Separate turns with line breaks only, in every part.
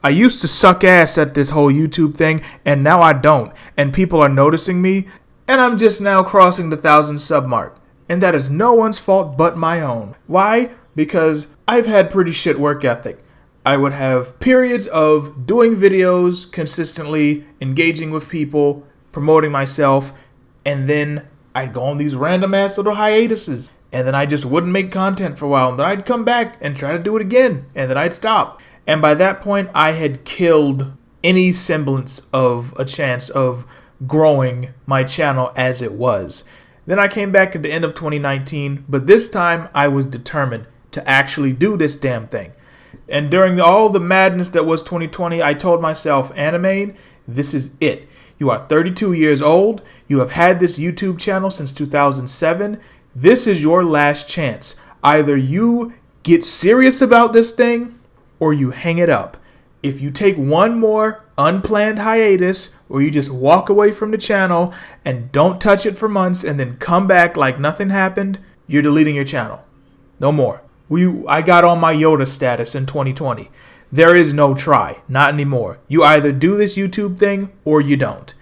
I used to suck ass at this whole YouTube thing, and now I don't. And people are noticing me, and I'm just now crossing the 1,000 sub mark. And that is no one's fault but my own. Why? Because I've had pretty shit work ethic. I would have periods of doing videos consistently, engaging with people, promoting myself, and then I'd go on these random ass little hiatuses. And then I just wouldn't make content for a while. And then I'd come back and try to do it again. And then I'd stop. And by that point, I had killed any semblance of a chance of growing my channel as it was. Then I came back at the end of 2019. But this time, I was determined to actually do this damn thing. And during all the madness that was 2020, I told myself, Animane, this is it. You are 32 years old. You have had this YouTube channel since 2007. This is your last chance. Either you get serious about this thing or you hang it up. If you take one more unplanned hiatus or you just walk away from the channel and don't touch it for months and then come back like nothing happened, you're deleting your channel. No more. I got on my Yoda status in 2020. There is no try. Not anymore. You either do this YouTube thing or you don't.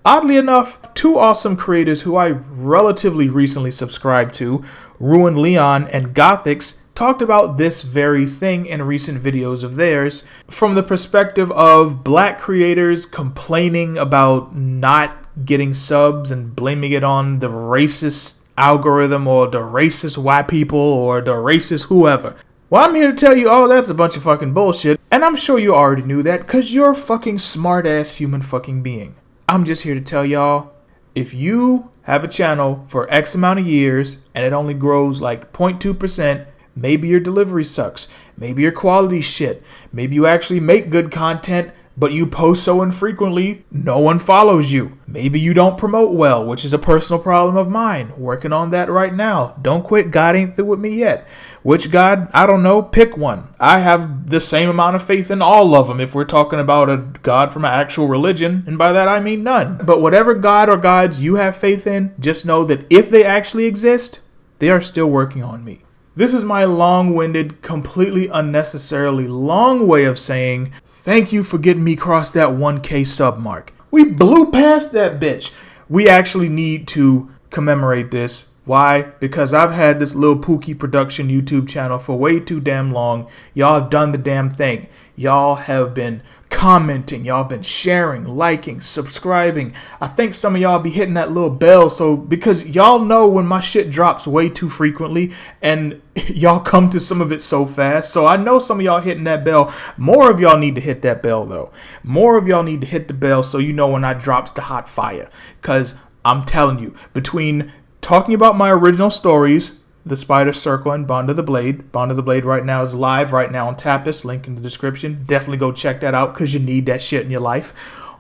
Oddly enough, two awesome creators who I relatively recently subscribed to, Ruin Leon and Gothix, talked about this very thing in recent videos of theirs from the perspective of black creators complaining about not getting subs and blaming it on the racist algorithm or the racist white people or the racist whoever. Well, I'm here to tell you, oh, that's a bunch of fucking bullshit. And I'm sure you already knew that because you're a fucking smart ass human fucking being. I'm just here to tell y'all, if you have a channel for X amount of years and it only grows like 0.2%, maybe your delivery sucks. Maybe your quality shit. Maybe you actually make good content, but you post so infrequently, no one follows you. Maybe you don't promote well, which is a personal problem of mine. Working on that right now. Don't quit. God ain't through with me yet. Which God? I don't know. Pick one. I have the same amount of faith in all of them if we're talking about a God from an actual religion. And by that I mean none. But whatever God or gods you have faith in, just know that if they actually exist, they are still working on me. This is my long-winded, completely unnecessarily long way of saying thank you for getting me across that 1K sub mark. We blew past that bitch. We actually need to commemorate this. Why? Because I've had this Lil Pookie production YouTube channel for way too damn long. Y'all have done the damn thing. Y'all have been commenting, y'all been sharing, liking, subscribing. I think some of y'all be hitting that little bell, so because y'all know when my shit drops way too frequently and y'all come to some of it so fast, so I know some of y'all hitting that bell. More of y'all need to hit that bell though. More of y'all need to hit the bell so you know when I drops the hot fire, because I'm telling you, between talking about my original stories, The Spider Circle and Bond of the Blade. Bond of the Blade right now is live right now on Tapas. Link in the description. Definitely go check that out because you need that shit in your life.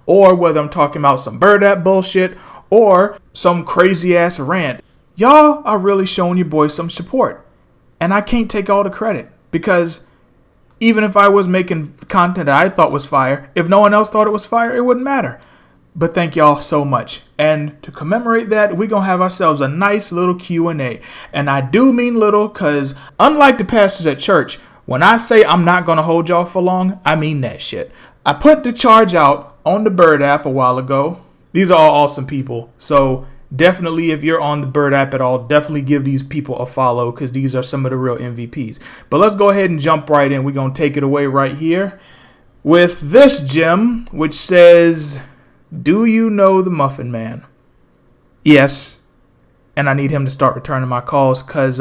Or whether I'm talking about some bird app bullshit or some crazy ass rant. Y'all are really showing your boy some support. And I can't take all the credit because even if I was making content that I thought was fire, if no one else thought it was fire, it wouldn't matter. But thank y'all so much. And to commemorate that, we're going to have ourselves a nice little Q&A. And I do mean little because unlike the pastors at church, when I say I'm not going to hold y'all for long, I mean that shit. I put the charge out on the Bird app a while ago. These are all awesome people. So definitely if you're on the Bird app at all, definitely give these people a follow because these are some of the real MVPs. But let's go ahead and jump right in. We're going to take it away right here with this gem, which says, do you know the Muffin Man? Yes. And I need him to start returning my calls because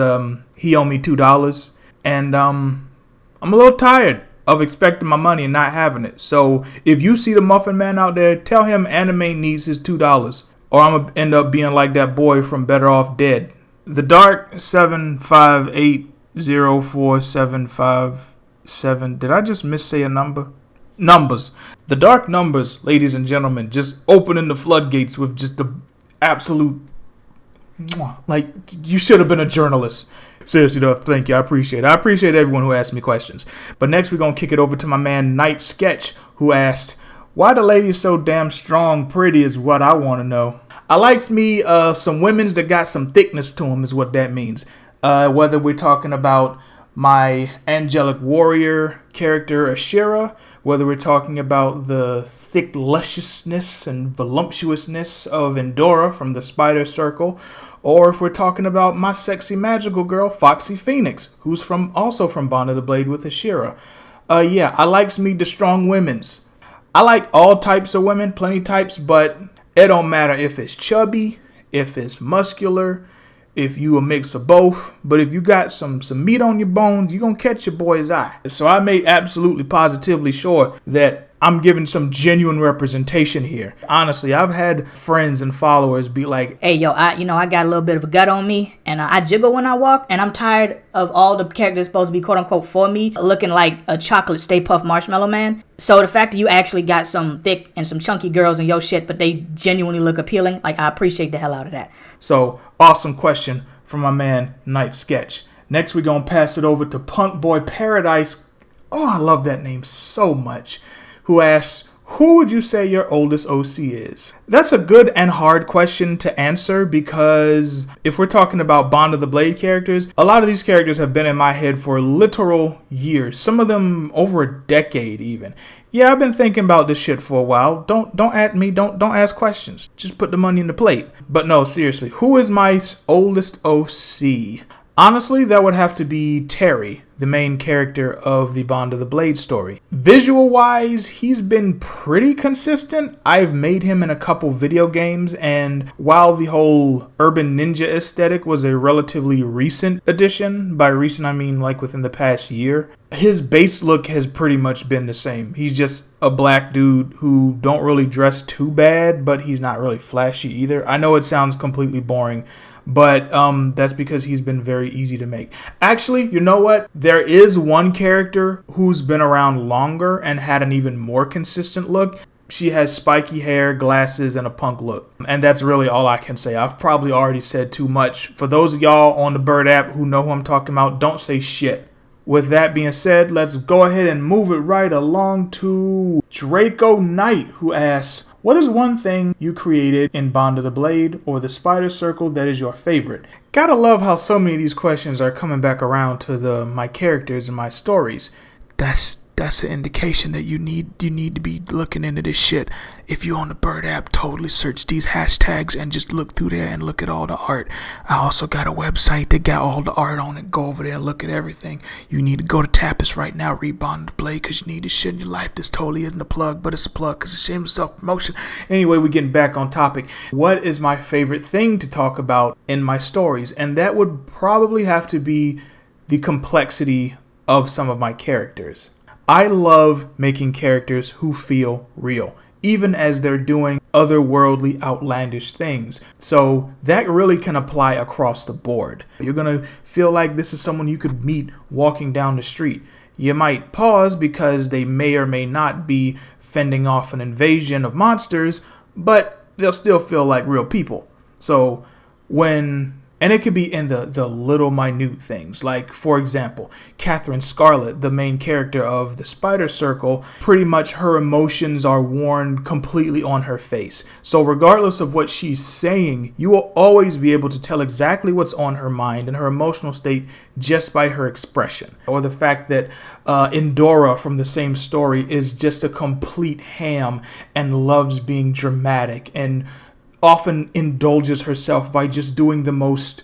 he owed me $2. And I'm a little tired of expecting my money and not having it. So if you see the Muffin Man out there, tell him Animane needs his $2. Or I'm going to end up being like that boy from Better Off Dead. The Dark 7580475. Did I just missay a number? Numbers. The Dark Numbers, ladies and gentlemen, just opening the floodgates with just the absolute, like, you should have been a journalist. Seriously though, thank you. I appreciate it. I appreciate everyone who asked me questions. But next we're going to kick it over to my man Night Sketch, who asked, why the lady so damn strong pretty is what I want to know. I likes me some women's that got some thickness to them is what that means. Whether we're talking about my angelic warrior character Ashira, whether we're talking about the thick lusciousness and voluptuousness of Endora from the Spider Circle, or if we're talking about my sexy magical girl Foxy Phoenix, who's also from Bond of the Blade with Ashira. I likes me the strong women's. I like all types of women, plenty types, but it don't matter if it's chubby, if it's muscular, if you a mix of both. But if you got some meat on your bones, you gonna catch your boy's eye. So I made absolutely positively sure that I'm giving some genuine representation here. Honestly, I've had friends and followers be like,
hey, yo, I got a little bit of a gut on me, and I jiggle when I walk, and I'm tired of all the characters supposed to be quote-unquote for me looking like a chocolate Stay Puft Marshmallow Man. So the fact that you actually got some thick and some chunky girls in your shit, but they genuinely look appealing, like, I appreciate the hell out of that.
So, awesome question from my man, Night Sketch. Next, we're going to pass it over to Punk Boy Paradise. Oh, I love that name so much. Who asks, who would you say your oldest OC is? That's a good and hard question to answer, because if we're talking about Bond of the Blade characters, a lot of these characters have been in my head for literal years. Some of them over a decade even. Yeah, I've been thinking about this shit for a while. Don't at me. Don't ask questions. Just put the money in the plate. But no, seriously, who is my oldest OC? Honestly, that would have to be Terry, the main character of the Bond of the Blade story. Visual-wise, he's been pretty consistent. I've made him in a couple video games, and while the whole urban ninja aesthetic was a relatively recent addition, by recent I mean like within the past year, his base look has pretty much been the same. He's just a black dude who don't really dress too bad, but he's not really flashy either. I know it sounds completely boring, but that's because he's been very easy to make. Actually, you know what? There is one character who's been around longer and had an even more consistent look. She has spiky hair, glasses, and a punk look. And that's really all I can say. I've probably already said too much. For those of y'all on the Bird app who know who I'm talking about, don't say shit. With that being said, let's go ahead and move it right along to Draco Knight, who asks, what is one thing you created in Bond of the Blade or the Spider Circle that is your favorite? Gotta love how so many of these questions are coming back around to my characters and my stories. That's an indication that you need to be looking into this shit. If you on the Bird app, totally search these hashtags and just look through there and look at all the art. I also got a website that got all the art on it. Go over there and look at everything. You need to go to Tapas right now, read Bond of the Blade, because you need this shit in your life. This totally isn't a plug, but it's a plug because it's shameless self-promotion. Anyway, we're getting back on topic. What is my favorite thing to talk about in my stories? And that would probably have to be the complexity of some of my characters. I love making characters who feel real, even as they're doing otherworldly, outlandish things. So that really can apply across the board. You're going to feel like this is someone you could meet walking down the street. You might pause because they may or may not be fending off an invasion of monsters, but they'll still feel like real people. So and it could be in the little minute things. Like, for example, Catherine Scarlet, the main character of the Spider Circle, pretty much her emotions are worn completely on her face. So regardless of what she's saying, you will always be able to tell exactly what's on her mind and her emotional state just by her expression. Or the fact that Endora from the same story is just a complete ham and loves being dramatic and often indulges herself by just doing the most.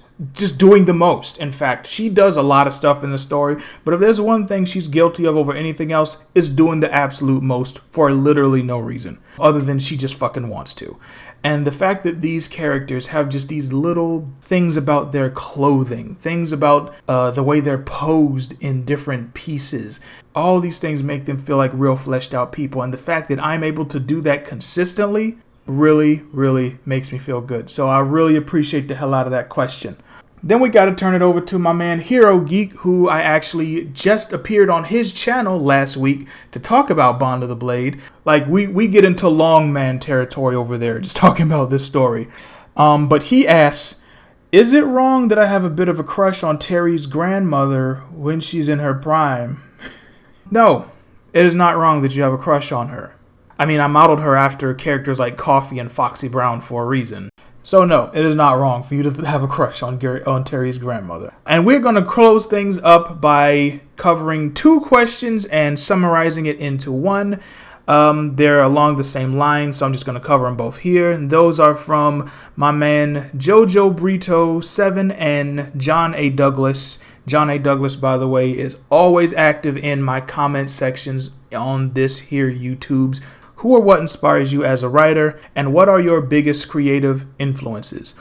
In fact, she does a lot of stuff in the story, but if there's one thing she's guilty of over anything else, it's doing the absolute most for literally no reason, other than she just fucking wants to. And the fact that these characters have just these little things about their clothing, things about the way they're posed in different pieces, all these things make them feel like real fleshed out people. And the fact that I'm able to do that consistently really, really makes me feel good. So I really appreciate the hell out of that question. Then we got to turn it over to my man Hero Geek, who I actually just appeared on his channel last week to talk about Bond of the Blade. Like, we get into long man territory over there just talking about this story. But he asks, is it wrong that I have a bit of a crush on Terry's grandmother when she's in her prime? No, it is not wrong that you have a crush on her. I mean, I modeled her after characters like Coffee and Foxy Brown for a reason. So no, it is not wrong for you to have a crush on Terry's grandmother. And we're going to close things up by covering 2 questions and summarizing it into one. They're along the same line, so I'm just going to cover them both here. And those are from my man Jojo Brito 7 and John A. Douglas. John A. Douglas, by the way, is always active in my comment sections on this here YouTube's. Who or what inspires you as a writer, and what are your biggest creative influences?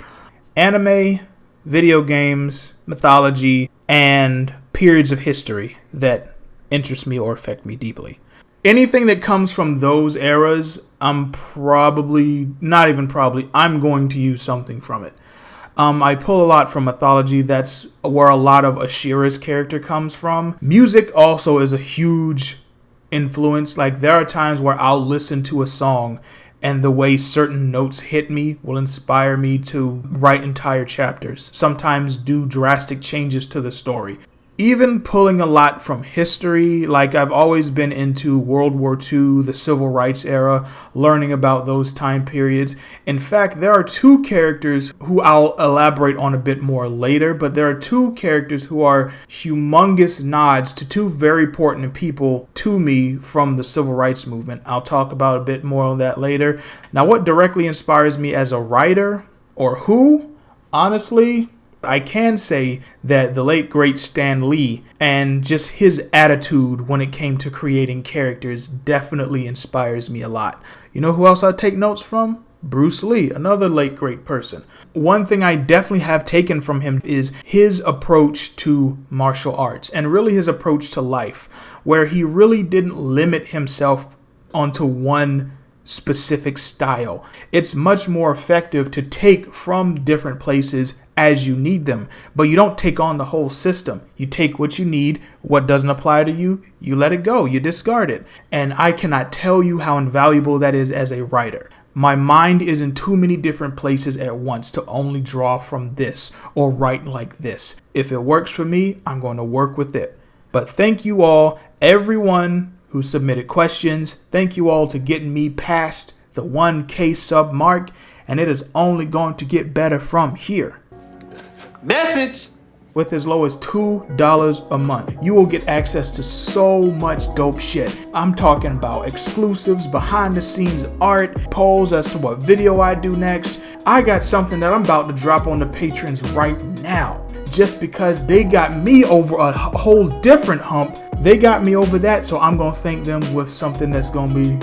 Anime, video games, mythology, and periods of history that interest me or affect me deeply. Anything that comes from those eras, I'm going to use something from it. I pull a lot from mythology. That's where a lot of Ashira's character comes from. Music also is a huge influence. Like, there are times where I'll listen to a song and the way certain notes hit me will inspire me to write entire chapters, sometimes do drastic changes to the story. Even pulling a lot from history, like I've always been into World War II, the Civil Rights era, learning about those time periods. In fact, there are 2 characters who I'll elaborate on a bit more later, but there are 2 characters who are humongous nods to 2 very important people to me from the Civil Rights movement. I'll talk about a bit more on that later. Now, what directly inspires me as a writer, or who? Honestly, I can say that the late great Stan Lee and just his attitude when it came to creating characters definitely inspires me a lot. You know who else I take notes from? Bruce Lee, another late great person. One thing I definitely have taken from him is his approach to martial arts and really his approach to life, where he really didn't limit himself onto one specific style. It's much more effective to take from different places as you need them, but you don't take on the whole system. You take what you need, what doesn't apply to you, you let it go, you discard it. And I cannot tell you how invaluable that is as a writer. My mind is in too many different places at once to only draw from this or write like this. If it works for me, I'm going to work with it. But thank you all, everyone who submitted questions. Thank you all to getting me past the 1K sub mark, and it is only going to get better from here.
Message!
With as low as $2 a month, you will get access to so much dope shit. I'm talking about exclusives, behind the scenes art, polls as to what video I do next. I got something that I'm about to drop on the patrons right now. Just because they got me over a whole different hump, they got me over that, so I'm gonna thank them with something that's gonna be,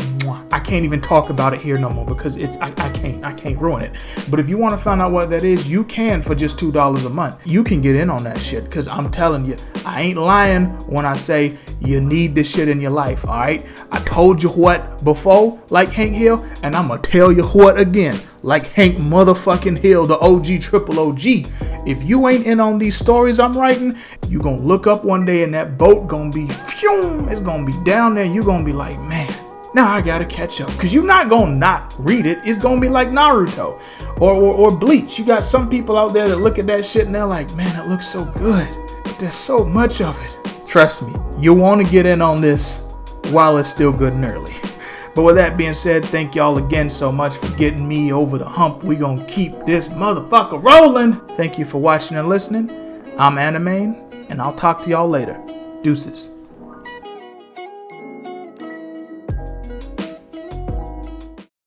I can't even talk about it here no more because I can't ruin it. But if you want to find out what that is, you can for just $2 a month. You can get in on that shit, because I'm telling you, I ain't lying when I say you need this shit in your life. All right, I told you what before, like Hank Hill, and I'm gonna tell you what again, like Hank motherfucking Hill, the OG triple OG. If you ain't in on these stories I'm writing, you gonna look up one day and that boat gonna be it's gonna be down there. You gonna be like, man, now I gotta catch up, because you're not gonna not read it. It's gonna be like Naruto or Bleach. You got some people out there that look at that shit and they're like, man, it looks so good, but there's so much of it. Trust me, you want to get in on this while it's still good and early. But with that being said, thank y'all again so much for getting me over the hump. We gonna keep this motherfucker rolling. Thank you for watching and listening. I'm Animane, and I'll talk to y'all later. Deuces.